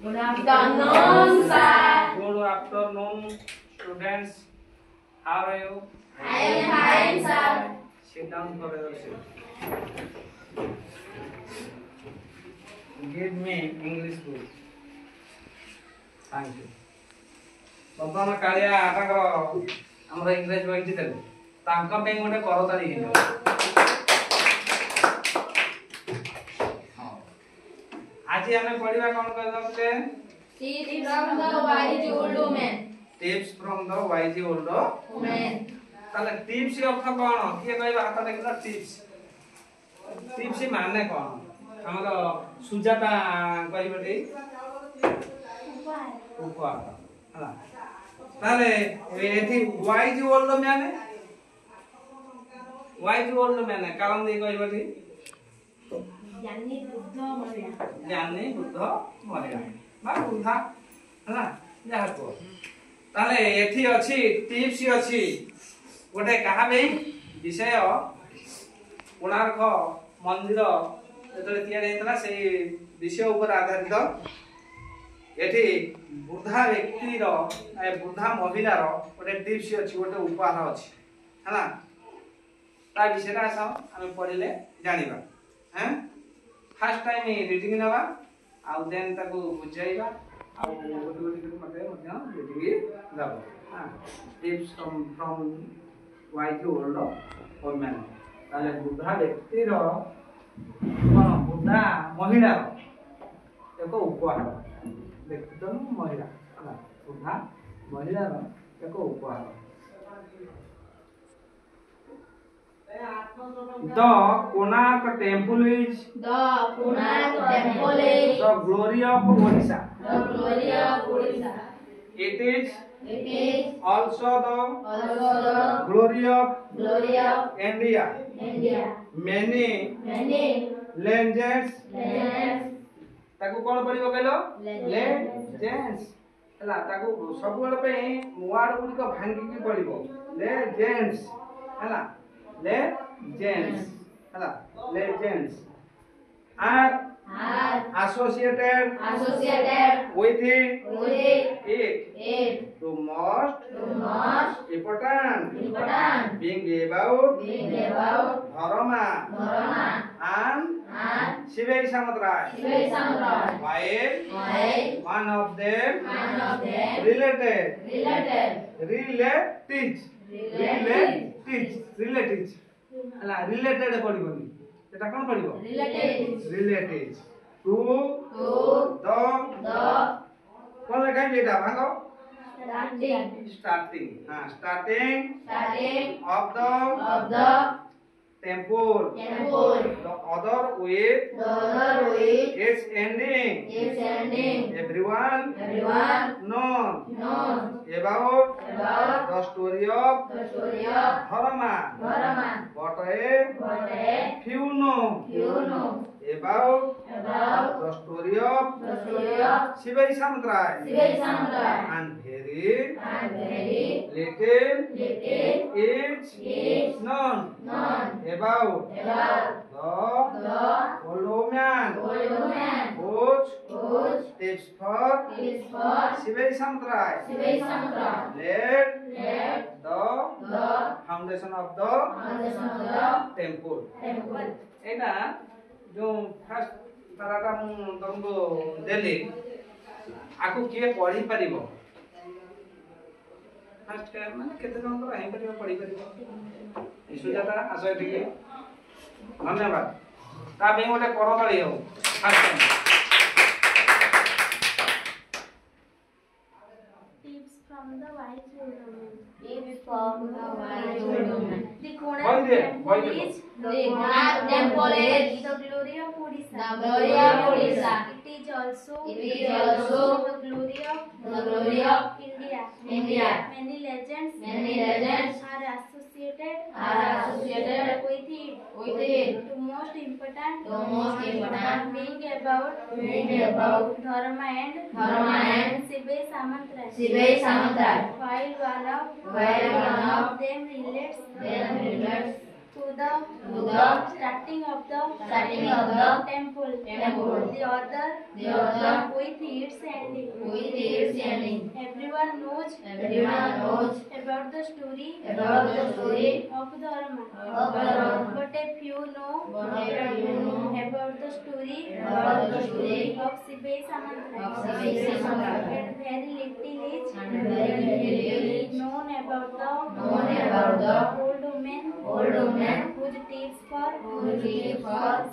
Good afternoon, sir. Good afternoon, students. How are you? I am fine, sir. Sit down for your seat. Give me English book. Thank you. ବର୍ତ୍ତମାନ କାଳିଆ ତାଙ୍କର ଆମର ଇଂରେଜ ବହି ଦେଲେ ତାଙ୍କ ପାଇଁ ଗୋଟେ କରତାଳି ହେଇଯାଉ। ଆଜି ଆମେ ପଢିବା କଣ କହିଲେ? Tips from the wise old woman. Tips from the wise old Woman. ତାହେଲେ টিপস অর্থ কোন? কিଏ କହିବା ହାତ ଦେଖିଲ টিপস? টিপস ମାନେ কোন? ଆମର ସୁଜାତା କହିବଟି ଉପହାର ହେଲା। ତାହେଲେ ଏଠି ୱାଇଜ ଓଲ୍ଡ ମ୍ୟାନ କାରଣ ଦେଇ କହିବଟି ଜ୍ଞାନୀ ବୁଦ୍ଧ ମରିବା ବା ବୃଦ୍ଧା ହେଲା ଯାହା କୁହ। ତାହେଲେ ଏଠି ଅଛି ଟିପ୍ସ ଅଛି ଗୋଟେ କାହା ପାଇଁ ବିଷୟ କୋଣାର୍କ ମନ୍ଦିର ଯେତେବେଳେ ତିଆରି ହେଇଥିଲା ସେଇ ବିଷୟ ଉପରେ ଆଧାରିତ। ଏଠି ବୃଦ୍ଧା ବ୍ୟକ୍ତିର ବୃଦ୍ଧା ମହିଳାର ଗୋଟେ ଟିପ୍ସ ଅଛି, ଗୋଟେ ଉପହାର ଅଛି ହେଲା। ତା ବିଷୟରେ ଆସ ଆମେ ପଢିଲେ ଜାଣିବା। ଫାର୍ଷ୍ଟ ଟାଇମ ରିଡିଂ ନେବା ଆଉ ଦେନ୍ ତାକୁ ବୁଝାଇବା ଆଉ ଗୋଟେ ଗୋଟେ ମତେ ମଧ୍ୟ ରିଡିଂ ଦେବ। Tips from wise old woman. ତାହେଲେ ବୃଦ୍ଧା ବ୍ୟକ୍ତିର କଣ ବୃଦ୍ଧା ମହିଳାର ଏକ ଉପହାର। ବ୍ୟକ୍ତି ତ ମହିଳା ହେଲା, ବୃଦ୍ଧା ମହିଳାର ଏକ ଉପହାର। The Konark temple is The Konark temple is the glory of Odisha. the glory of Odisha. It is It is also the also the glory of glory of India. India. Many Many legends legends ତାକୁ କଣ ପଡିବ କହିଲ? Legends. Legends ହେଲା। ତାକୁ ସବୁବେଳେ ପାଇଁ ward ଗୁଡ଼ିକ ଭାଙ୍ଗିକି ପଡିବ। Legends ହେଲା, legends ହେଲା, legends are associated with it to most important being about dharma and Shivai Samudrai, while one of them relatives ହେଲା। related ପଡିବନି, ସେଟା କଣ ପଡିବ? relatives to the କଣ ଲେଖା ହେଇଛି ଏଟା ଭାଙ୍ଗ? starting of the temple, the other with its ending, everyone knows about the story of dharma, but a few know about the story of Shivai Samudrai, and very little is known about the old man whose tips for Shivai Samudrai laid the foundation of the temple. ଏଇଟା ଯୋଉ first ତାରାଟା ମୁଁ ତମକୁ ଦେଲି, ଆକୁ କିଏ ପଢି ପାରିବ? First ମାନେ କେତେ ଜଣଙ୍କର ହେଇପାରିବ ପଢିପାରିବ? ସୁଜାତା ଆସ ଏଠିକି। ଧନ୍ୟବାଦ। ତା ପାଇଁ ଗୋଟେ କରତାଳି ହଉ। First time Tips from the wise old woman. The Konark temple is The Konark temple is the glory of Odisha. the glory of Odisha. It is also It is also the glory of India. Many legends are associated with it. The most important being about dharma and Shivai Samudrai. While one of them relates to the starting of the temple. The other with its ending. Everyone knows about the story of Dharma. But if you know about the story of Sibei Samantra, and very little is known about the old woman whose tips for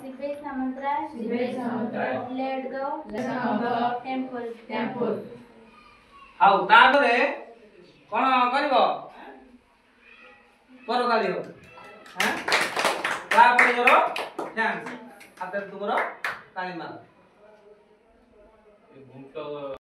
Sibei Samantra led the temple. ଆଉ ତାପରେ କଣ କରିବ କରତାଳି ହବ ହାଁ ତାପରେ ଜୋର dance ହାତରେ ତୁମର ତାଳି ମାର